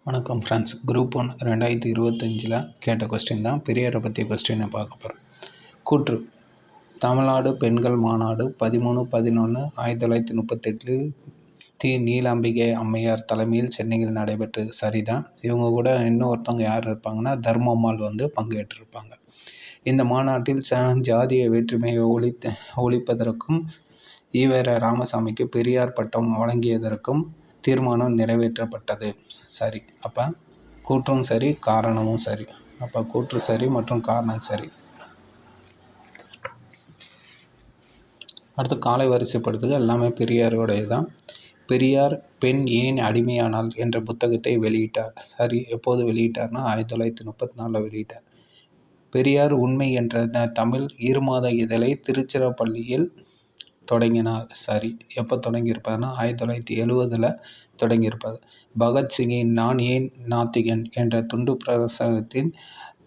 வணக்கம் friends. Group 1 2025 கேட்ட question தான். பெரியாரை பற்றிய கொஸ்டினை பார்க்க போகிறோம். கூற்று: தமிழ்நாடு பெண்கள் மாநாடு 13/11/1938 நீலாம்பிகை அம்மையார் தலைமையில் சென்னையில் நடைபெற்றது. சரிதான். இவங்க கூட இன்னும் ஒருத்தவங்க யார் இருப்பாங்கன்னா, தர்மம்மாள் பங்கேற்றிருப்பாங்க. இந்த மாநாட்டில் ஜாதிய வேற்றுமையை ஒழிப்பதற்கும் ஈவேரா ராமசாமிக்கு பெரியார் பட்டம் வழங்கியதற்கும் தீர்மானம் நிறைவேற்றப்பட்டது. சரி. அப்போ கூற்றும் சரி, காரணமும் சரி. அப்போ கூற்று சரி மற்றும் காரணம் சரி. அடுத்து காலை வரிசைப்படுத்துக. எல்லாமே பெரியாருடைய தான். பெரியார் பெண் ஏன் அடிமையானாள் என்ற புத்தகத்தை வெளியிட்டார். சரி. எப்போது வெளியிட்டார்னா 1934 வெளியிட்டார். பெரியார் உண்மை என்ற தமிழ் இருமாத இதழை திருச்சிராப்பள்ளியில் தொடங்கினார். சரி. எப்போ தொடங்கியிருப்பார்னா 1970 தொடங்கியிருப்பார். பகத்சிங்கின் நான் ஏன் நாத்திகன் என்ற துண்டு பிரசங்கத்தின்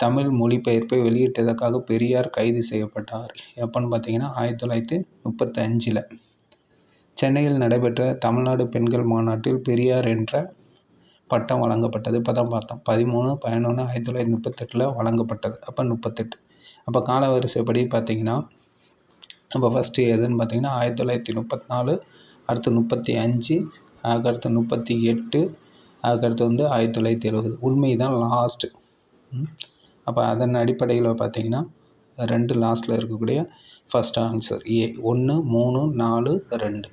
தமிழ் மொழிபெயர்ப்பை வெளியிட்டதற்காக பெரியார் கைது செய்யப்பட்டார். எப்போன்னு பார்த்தீங்கன்னா 1935 சென்னையில் நடைபெற்ற தமிழ்நாடு பெண்கள் மாநாட்டில் பெரியார் என்ற பட்டம் வழங்கப்பட்டது. இப்போ தான் பார்த்தோம். 13/11/1938 வழங்கப்பட்டது. அப்போ 38. அப்போ கால வரிசைப்படி பார்த்தீங்கன்னா நம்ம ஃபஸ்ட்டு எதுன்னு பார்த்தீங்கன்னா 1934, அடுத்து 35, அதுக்கடுத்து 38, அதுக்கடுத்து 1970. உண்மை தான் லாஸ்ட்டு. அப்போ அதன் அடிப்படையில் பார்த்தீங்கன்னா 2 லாஸ்ட்டில் இருக்கக்கூடிய ஃபஸ்ட் ஆன்சர் ஏ 1, 3, 4, 2.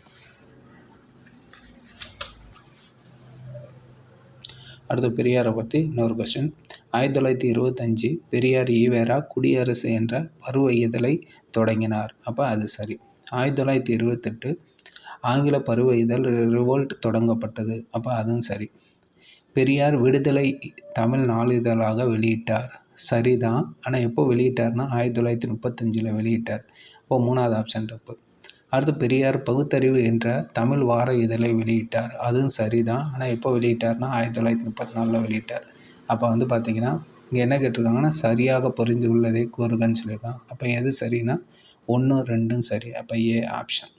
அடுத்து பெரியாரை பற்றி இன்னொரு கொஸ்டின். 1925 பெரியார் ஈவேரா குடியரசு என்ற பருவ இதழை தொடங்கினார். அப்போ அது சரி. 1928 ஆங்கில பருவ இதழ் ரிவோல்ட் தொடங்கப்பட்டது. அப்போ அதுவும் சரி. பெரியார் விடுதலை தமிழ் நாளிதழாக வெளியிட்டார். சரிதான். ஆனால் எப்போ வெளியிட்டார்னா 1935 வெளியிட்டார். அப்போ 3வது ஆப்ஷன் தப்பு. அடுத்து பெரியார் பகுத்தறிவு என்ற தமிழ் வார இதழை வெளியிட்டார். அதுவும் சரிதான். ஆனால் எப்போ வெளியிட்டார்னா 1934 வெளியிட்டார். அப்போ பார்த்தீங்கன்னா இங்கே என்ன கேட்டிருக்காங்கன்னா, சரியாக புரிந்து உள்ளதை கூறுகன்னு சொல்லியிருக்காங்க. அப்போ எது சரின்னா 1, 2 சரி. அப்போ ஏ ஆப்ஷன்.